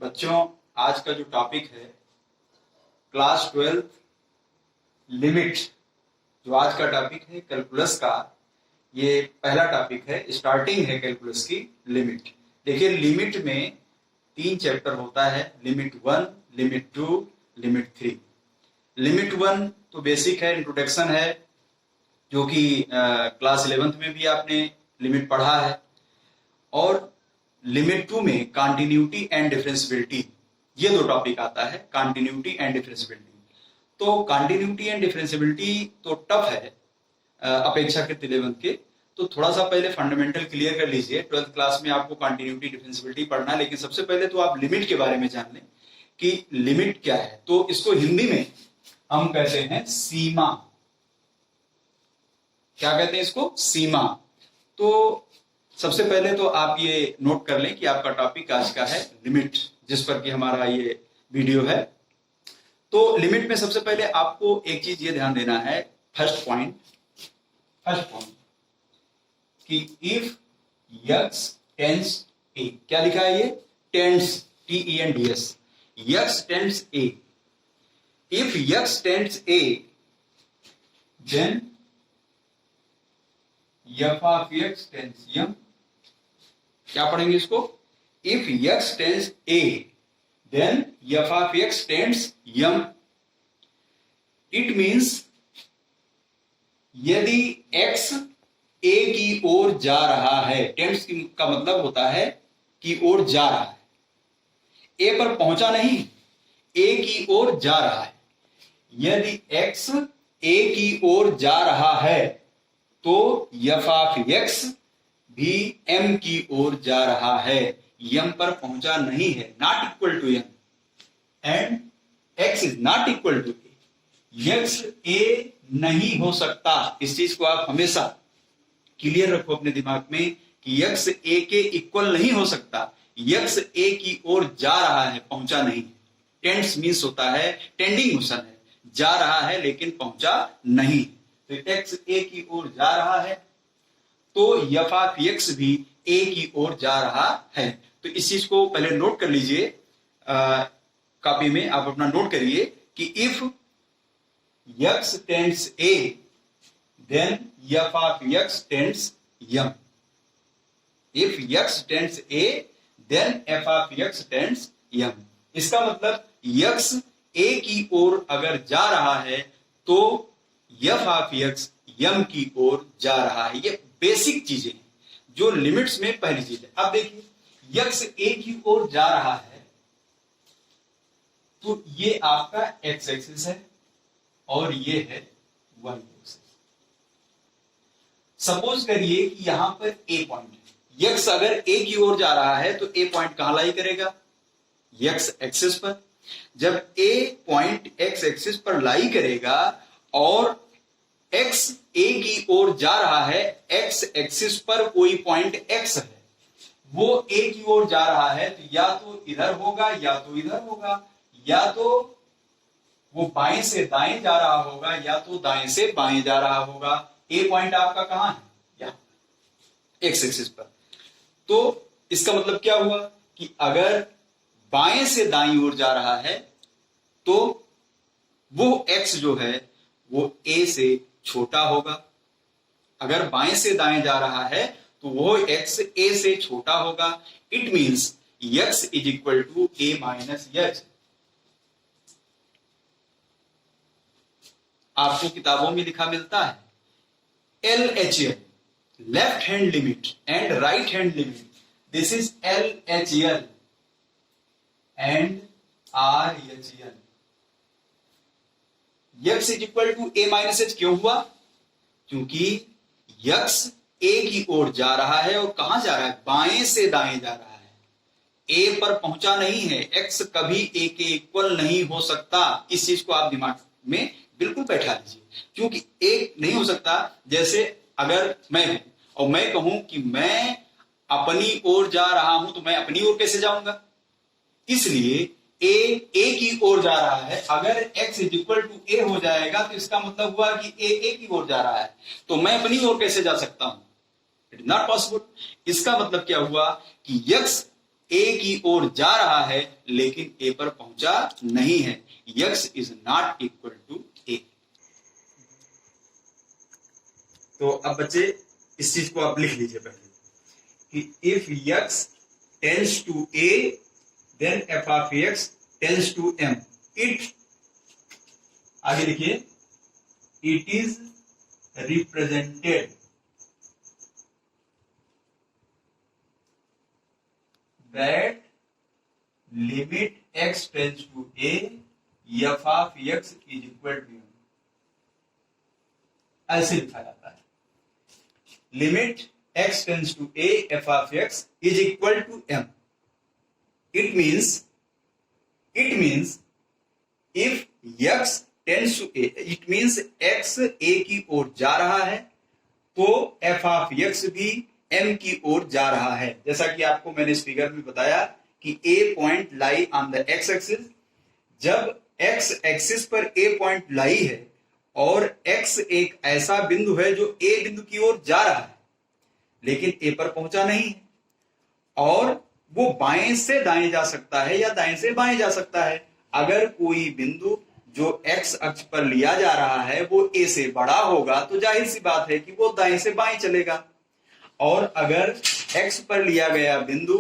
बच्चों, आज का जो टॉपिक है क्लास 12 लिमिट, जो आज का टॉपिक है कैलकुलस का, ये पहला टॉपिक है, स्टार्टिंग है कैलकुलस की लिमिट। देखिए, लिमिट में 3 चैप्टर होता है, लिमिट 1, लिमिट 2, लिमिट 3। लिमिट 1 तो बेसिक है, इंट्रोडक्शन है, जो कि क्लास 11th में भी आपने लिमिट पढ़ा है। और लिमिट 2 में कंटिन्यूटी एंड डिफरेंशियबिलिटी, ये 2 टॉपिक आता है, कंटिन्यूटी एंड डिफरेंशियबिलिटी। तो कंटिन्यूटी एंड डिफरेंशियबिलिटी तो टफ है अपेक्षाकृत 11th के, तो थोड़ा सा पहले फंडामेंटल क्लियर कर लीजिए। 12th क्लास में आपको कंटिन्यूटी डिफरेंशियबिलिटी पढ़ना है, लेकिन सबसे पहले तो आप लिमिट के बारे में जान लें कि लिमिट क्या है। तो इसको हिंदी में हम कहते हैं सीमा। क्या कहते हैं इसको? सीमा। तो सबसे पहले तो आप ये नोट कर लें कि आपका टॉपिक आज का है लिमिट, जिस पर कि हमारा ये वीडियो है। तो लिमिट में सबसे पहले आपको एक चीज ये ध्यान देना है, फर्स्ट पॉइंट कि इफ x टेंड्स a, क्या लिखा है ये? Tends, TENDS, x tends a। If x tends a, then f of x tends m। क्या पढ़ेंगे इसको? If x tends a, then f of x tends m। It means यदि x a की ओर जा रहा है, टेंड्स का मतलब होता है कि ओर जा रहा है, a पर पहुंचा नहीं, a की ओर जा रहा है। यदि x a की ओर जा रहा है तो f of x भी m की ओर जा रहा है, m पर पहुंचा नहीं है, not equal to m, and x is not equal to a। x a नहीं हो सकता, इस चीज को आप हमेशा क्लियर रखो अपने दिमाग में कि x a के इक्वल नहीं हो सकता। x a की ओर जा रहा है, पहुंचा नहीं। टेंड्स मीन्स होता है टेंडिंग मोशन है, जा रहा है लेकिन पहुंचा नहीं। तो x a की ओर जा रहा है तो f of x भी a की ओर जा रहा है। तो इस चीज को पहले नोट कर लीजिए, कॉपी में आप अपना नोट करिए कि if x tends a, then f of x tends m। if x tends a, then f of x tends m। इसका मतलब x a की ओर अगर जा रहा है तो f of x m की ओर जा रहा है। ये बेसिक चीजें हैं जो लिमिट्स में पहली चीज है। अब देखिए, x a की ओर जा रहा है तो ये आपका x एक्सिस है और ये है y एक्सिस। सपोज करिए कि यहां पर a पॉइंट है, x अगर a की ओर जा रहा है तो a पॉइंट कहां लाई करेगा? x एक्सिस पर। जब a पॉइंट x एक्सिस पर लाई करेगा और x a की ओर जा रहा है, x एक्सिस पर कोई पॉइंट x है, वो a की ओर जा रहा है, तो या तो इधर होगा या तो इधर होगा, या तो वो बाएं से दाएं जा रहा होगा या तो दाएं से बाएं जा रहा होगा। a पॉइंट आपका कहां है? यहां, x एक्सिस पर। तो इसका मतलब क्या हुआ कि अगर बाएं से दाईं ओर जा रहा है तो वो x जो है वो a से छोटा होगा। अगर बाएं से दाएं जा रहा है तो वो x a से छोटा होगा। It means x is equal to a minus h। आपको किताबों में लिखा मिलता है LHL, left hand limit and right hand limit. This is LHL and RHL। x is equal to a minus h क्यों हुआ? क्योंकि x a की ओर जा रहा है और कहां जा रहा है? बाएं से दाएं जा रहा है, a पर पहुंचा नहीं है। x कभी a के इक्वल नहीं हो सकता, इस चीज को आप दिमाग में बिल्कुल बैठा लीजिए, क्योंकि a नहीं हो सकता। जैसे अगर मैं हूं और मैं कहूं कि मैं अपनी ओर जा रहा हूं तो मैं अपनी ओर कैसे जाऊंगा? इसलिए a की ओर जा रहा है, अगर x is equal to a हो जाएगा तो इसका मतलब हुआ कि a की ओर जा रहा है, तो मैं अपनी ओर कैसे जा सकता हूं? It is not possible. इसका मतलब क्या हुआ कि x ए की ओर जा रहा है लेकिन ए पर पहुंचा नहीं है। X is not equal to A. तो अब बच्चे इस चीज को आप लिख लीजिए पहले कि if x tends to a then f of x tends to m. It, आगे लिखिए, it is represented that limit x tends to a f of x is equal to m। ऐसे लिखा जाता है, limit x tends to a f of x is equal to m। it means if x tends to a, it means x a की ओर जा रहा है तो f of x भी m की ओर जा रहा है। जैसा कि आपको मैंने इस फिगर में बताया कि a point lie on the x axis. जब x एक्सिस पर a पॉइंट लाई है और x एक ऐसा बिंदु है जो a बिंदु की ओर जा रहा है लेकिन a पर पहुंचा नहीं है, और वो बाएं से दाएं जा सकता है या दाएं से बाएं जा सकता है। अगर कोई बिंदु जो x अक्ष पर लिया जा रहा है वो a से बड़ा होगा तो जाहिर सी बात है कि वो दाएं से बाएं चलेगा, और अगर x पर लिया गया बिंदु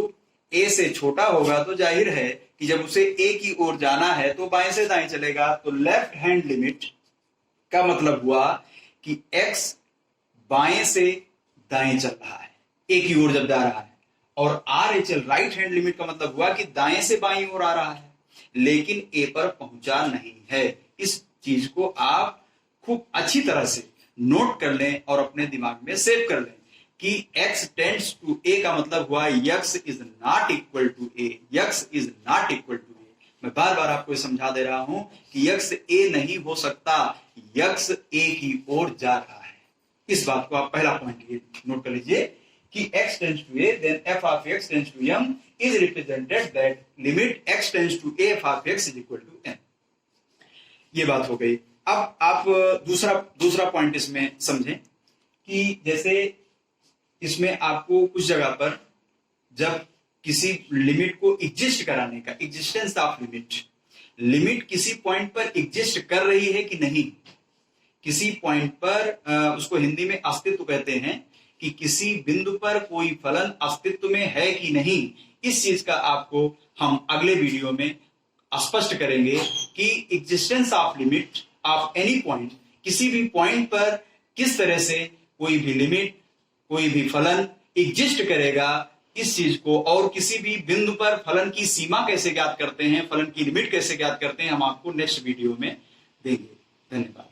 a से छोटा होगा तो जाहिर है कि जब उसे a की ओर जाना है तो बाएं से दाएं चलेगा। तो लेफ्ट हैंड लिमिट का मतलब हुआ कि x बाएं से दाएं चल रहा है a की ओर जब जा रहा है, और RHL राइट हैंड लिमिट का मतलब हुआ कि दाएं से बाएं ओर आ रहा है लेकिन a पर पहुंचा नहीं है। इस चीज को आप खूब अच्छी तरह से नोट कर लें और अपने दिमाग में सेव कर लें कि x टेंड्स टू a का मतलब हुआ x is not equal to a। x is not equal to a। मैं बार बार आपको समझा दे रहा हूं कि x a नहीं हो सकता, x a की ओर जा रहा है। इस बात को आप पहला पॉइंट नोट कर लीजिए कि x tends to a then f of x tends to m is represented that limit x tends to a f of x is equal to m। ये बात हो गई। अब आप दूसरा पॉइंट इसमें समझें कि जैसे इसमें आपको कुछ जगह पर जब किसी लिमिट को एग्जिस्ट कराने का, एग्जिस्टेंस ऑफ लिमिट किसी पॉइंट पर एग्जिस्ट कर रही है कि नहीं, किसी पॉइंट पर उसको हिंदी में अस्तित्व कहते हैं कि किसी बिंदु पर कोई फलन अस्तित्व में है कि नहीं, इस चीज का आपको हम अगले वीडियो में स्पष्ट करेंगे कि existence of limit of any point, किसी भी पॉइंट पर किस तरह से कोई भी लिमिट, कोई भी फलन एग्जिस्ट करेगा इस चीज को, और किसी भी बिंदु पर फलन की सीमा कैसे ज्ञात करते हैं, फलन की लिमिट कैसे ज्ञात करते हैं, हम आपको नेक्स्ट वीडियो में देंगे। धन्यवाद।